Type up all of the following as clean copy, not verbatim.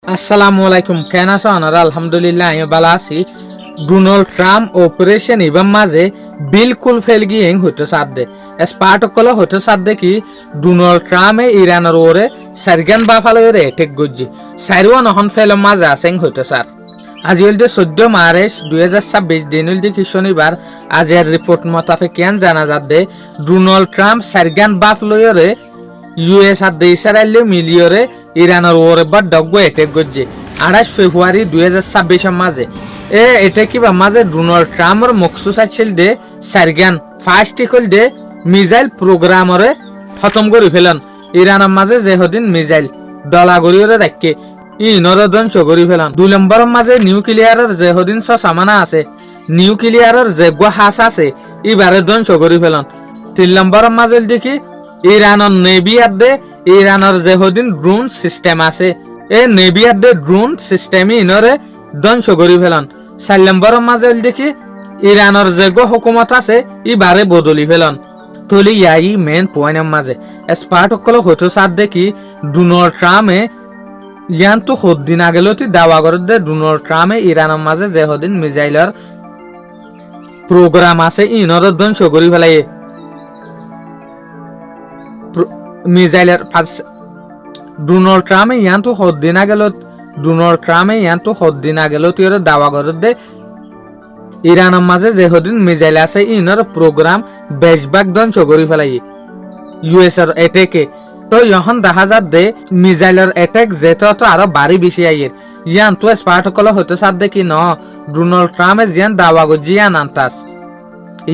আসসালামু আলাইকুম কেন আছো আপনারা আলহামদুলিল্লাহ আমি ভালো আছি ডোনাল্ড ট্রাম্প অপারেশন ইবাম মাঝে বিলকুল ফেল গিয়ে হইতে সাধ্যে স্পার্টকল হইতে সাধ্যে কি ডোনাল্ড ট্রাম্পে ইরানের ওরে সারগান বাফালে এটেক গজ্জি সাইরও নহন ফেল মাঝে আসেন হইতে সার আজি হল 14 মার্চ 2026 দিন হল কি শনিবার আজের রিপোর্ট মোতাবেক কেন জানা যাচ্ছে ডোনাল্ড ট্রাম্প সারগান বাফ লয়রে ইউএস আর ইসরায়েল মিলিয়রে ইরানের ওরে বা ডগ্গ এটেক গজ্জে 28 ফেব্রুয়ারি 2026 মাঝে এটা কিবা মাঝে ডোনাল্ড ট্রাম্পর মকসুস আছিল দে সারগান ফাস্টিকল দে মিসাইল প্রোগ্রামরে খতম করে ফেলেন ইরানের মাঝে যেহদিন মিসাইল দলা গড়িয়ে রাখে ইনরে ধ্বংস করে ফেলেন 2 নম্বরের মাঝে নিউক্লিয়ারের যেহদিন সামানা আছে নিউক্লিয়ারের যে হাস আছে এবারে ধ্বংস করে ফেলেন 3 নম্বরের মাঝে দেখি ইরানের নেভি আদে ইরানের যেহদিন ড্রোন সিস্টেম আছে এই নেভি আদে ড্রোন সিস্টেমই ইনরে ধ্বংস করে ফেলেন 4 নম্বরের মাঝে দেখি ইরানের যে হুকুমত আছে এবারে বদলি ফেলেন তলি ইয়াই মেন পয়েন্টের মাঝে স্পার্টকল হতো সাথ দেখি ডোনাল্ড ট্রাম্পে ইয়ান তো দিন আগেলতি দাওয়া করে দে ডোনাল্ড ট্রাম্পে ইরানের মাঝে যেহদিন মিসাইলের প্রোগ্রাম আছে ইনরে ধ্বংস করে ফেলাই মিসাইলের ডোনাল্ড ট্রাম্পে ইয়ান তো দিন আগেল তিওর দাওয়া করে দে ইরানের মাঝে যেহদিন মিসাইল আছে ইনর প্রোগ্রাম বেশভাগ ধ্বংস করে ফেলাই ইউএস এর এটেকে তো এখন দেখা যা দে মিসাইলের এটেক যেটা তো আরো বাড়ি বেশি আইয়ের ইয়ান তো স্পার্টকল হইতে সাথ দেখি ন ডোনাল্ড ট্রাম্পে জিয়ান দাওয়া গো জিয়ান আনতাস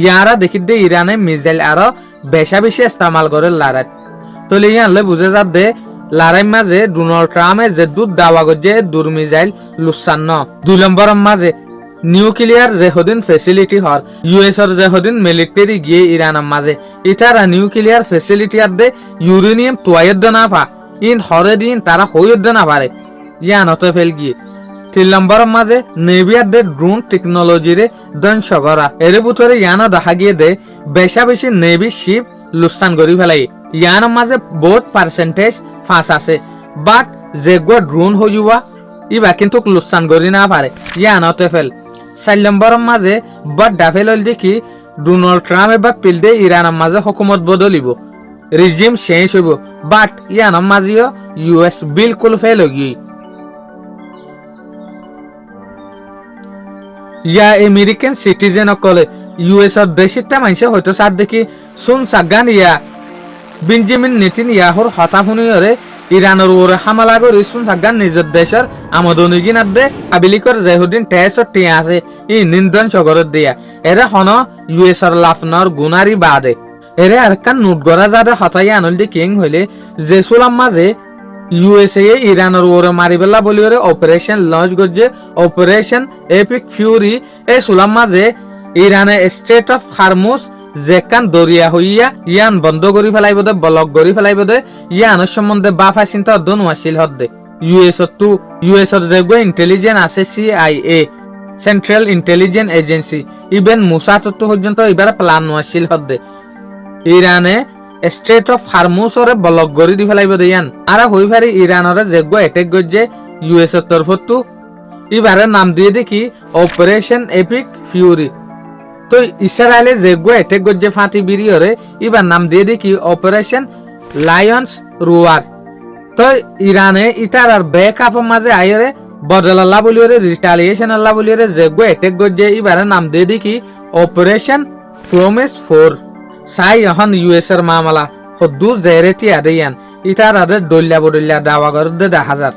ইয়ারা দেখি দে ইরানে মিসাইল আরো বেশি ইস্তেমাল করে লড়াই তলে ইয়ানলে বুঝে যা দে লড়াই মাঝে ডোনাল্ড ট্রাম্পে যে দুধ দাওয়া গো দূর মিসাইল লুসান ন 2 নম্বরের মাঝে নিউক্লিয়ার যেহদিন ফেসিলিটি হর ইউএস এর যেহদিন মিলিটারি গিয়ে ইরানের মাঝে ইতারা নিউক্লিয়ার ফেসিলিটি আর দে ইউরেনিয়াম তোয়ায়দ না পা ইন হরে দিন তারা হইয়দ না পারে ইয়ান হতে ফেল গিয়ে 3 নম্বরের মাঝে নেভি আর দে ড্রোন টেকনোলজি রে ধ্বংস করা এর ভিতরে ইয়ানো দেখা গিয়ে দে বেশি নেভি শিপ লুসান করি ফেলাই ইয়ানের মাঝে বহুত পার্সেন্টেজ ফাঁস আছে বাট যেগো ড্রোন হইবা ইবা কিন্তু লুসান করি না পারে ইয়ান হতে ফেল 4 নম্বরের মাঝে বাট ডাফেল দেখি ডোনাল্ড ট্রাম্প এবার পিলদে ইরানের মাঝে হুকুমত বদলিব রিজিম চেঞ্জ হইব বাট ইয়ানের মাঝেও ইউএস বিলকুল ফেল হই ইয়া আমেরিকান সিটিজেন অকলে ইউএস এর দেশিতা মানুষ হয়তো সাথ দেখি সুন সাগান ইয়া বেঞ্জামিন নেতানিয়াহুর হতাহুনিয়রে ইরানের ওরে হামলা করে সুন সাগান নিজের দেশের আমদানি গিনার দে আবিলিকর যেহুদিন টেসর টিয়া আছে ই নিন্দন সগরত দিয়া এরে হন ইউএস এর লাফনর গুনারি বাদে এরে আর কান নোট গরা যাদে হতাই আনল দি কিং হইলে যে সুলাম মাঝে ইউএসএ ইরানের ওরে মারিবেলা বলি ওরে অপারেশন লঞ্চ করছে অপারেশন এপিক ফিউরি এই সুলাম মাঝে ইরানে স্টেট অফ হারমুজ যেকান দরিয়া হইয়া ইয়ান বন্ধ করি ফেলাইব দে ব্লক করি ফেলাইব দে ইয়ানের সম্বন্ধে বাফা চিন্তা অধ্যয়ন ওয়াসিল হদ্দে ইউএস এর যেগো ইন্টেলিজেন্স আছে CIA central intelligence agency even Mossad পর্যন্ত এবার প্ল্যান ওয়াসিল হদ্দে ইরানে স্টেট অফ হারমুজরে ব্লক করি দি ফেলাইব দে ইয়ান আর হই পারি ইরানরে যেগো এটেক গজ্জে ইউএস এর তরফত এবারে নাম দিয়ে দেখি অপারেশন এপিক ফিউরি তো ইসরায়েলে যেগো এটেক গজ্জে ফাঁতি বিরিয়রে এবার নাম দিয়ে দেখি অপারেশন লায়ন্স রুয়ার তো ইরানে ইটার আর ব্যাকআপ মাঝে আইরে বদল আল্লাহ বলিওরে রিটালিয়েশন আল্লাহ বলিওরে যেগো এটেক গজ্জে এবারে নাম দিয়ে দেখি অপারেশন প্রমিস 4 সাই এখন ইউএস এর মামলা হদ্দু জেরেতি আদেয়ান ইটার আদে দলিয়া বদলিয়া দাওয়া করে দে 1000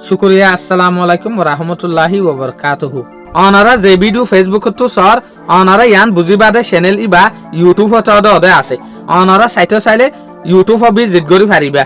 শুকরিয়া আসসালামু আলাইকুম ওয়া রাহমাতুল্লাহি ওয়া বারাকাতুহু অনারা যে ভিডিও ফেসবুক তো সর অনারা ইয়ান বুঝিবাদে চ্যানেল ইবা ইউটিউব হতে আছে অনারা সাইটে চাইলে ইউটিউব ভিজিট করি পারিবা।